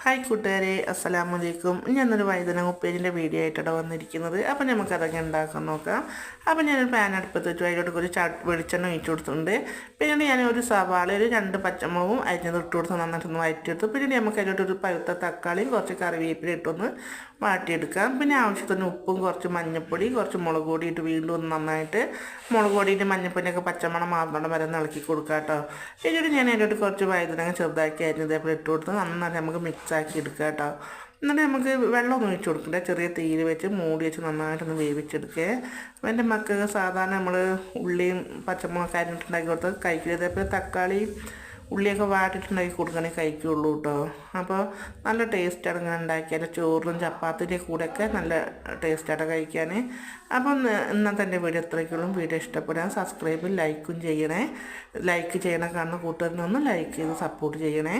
Hi കൂട്ടുകാരെ, അസ്സലാമു അലൈക്കും. ഞാനൊരു വഴുതന ഉപ്പേരിൻ്റെ വീഡിയോ ആയിട്ടാണ് വന്നിരിക്കുന്നത്. അപ്പോൾ നമുക്കതൊക്കെ ഉണ്ടാക്കാൻ നോക്കാം. അപ്പോൾ ഞാനൊരു പാൻ അടുപ്പത്ത് വെച്ചു, അതിലോട്ട് ഒരു വെളിച്ചെണ്ണ ഒഴിച്ചു കൊടുത്തിട്ടുണ്ട്. പിന്നീട് ഞാനൊരു സവാള, ഒരു 2 പച്ചമുളകും അരിഞ്ഞത് ഇട്ട് കൊടുത്ത് നന്നായിട്ടൊന്ന് വഴറ്റിയെടുത്തു. പിന്നീട് നമുക്ക് അതിലോട്ടൊരു പഴുത്ത തക്കാളിയും കുറച്ച് കറിവേപ്പില ഇട്ടൊന്ന് വാട്ടിയെടുക്കാം. പിന്നെ ആവശ്യത്തിന് ഉപ്പും കുറച്ച് മഞ്ഞൾപ്പൊടി, കുറച്ച് മുളക് പൊടി ഇട്ട് വീണ്ടും ഒന്ന് നന്നായിട്ട് മുളക് പൊടിയുടെ മഞ്ഞൾപ്പൊടിയൊക്കെ പച്ചമണം മാറുന്നോടെ വരെ ഇളക്കി കൊടുക്കാം കേട്ടോ. പിന്നീട് ഞാൻ അതിലോട്ട് കുറച്ച് വഴുതനങ്ങ ചെറുതാക്കി അരിഞ്ഞത് ഇട്ട് കൊടുത്ത് നന്നായിട്ട് നമുക്ക് മിക്സാക്കി എടുക്കുക കേട്ടോ. എന്നിട്ട് നമുക്ക് വെള്ളമൊന്നും ഒഴിച്ച് കൊടുക്കണ്ട, ചെറിയ തീയിൽ വെച്ച് മൂടി വെച്ച് നന്നായിട്ടൊന്ന് വേവിച്ചെടുക്കുക. അപ്പോൾ എൻ്റെ മക്കൾക്ക് സാധാരണ നമ്മൾ ഉള്ളിയും പച്ചമുളക് അരിഞ്ഞിട്ടുണ്ടാക്കി കൊടുത്ത് കഴിക്കുക. അതേപോലെ തക്കാളി ഉള്ളിയൊക്കെ വാട്ടിയിട്ടുണ്ടാക്കി കൊടുക്കണമെങ്കിൽ കഴിക്കുകയുള്ളൂ കേട്ടോ. അപ്പോൾ നല്ല ടേസ്റ്റാണ് ഇങ്ങനെ ഉണ്ടാക്കിയാൽ, ചോറിനും ചപ്പാത്തിൻ്റെ കൂടെയൊക്കെ നല്ല ടേസ്റ്റാണ് കഴിക്കാൻ. അപ്പം ഇന്നത്തെ എൻ്റെ വീഡിയോ എത്രയ്ക്കുള്ളൂ. വീഡിയോ ഇഷ്ടപ്പെടാൻ സബ്സ്ക്രൈബും ലൈക്കും ചെയ്യണേ. ലൈക്ക് ചെയ്യണ കാണുന്ന കൂട്ടുകാരനൊന്ന് ലൈക്ക് ചെയ്ത് സപ്പോർട്ട് ചെയ്യണേ.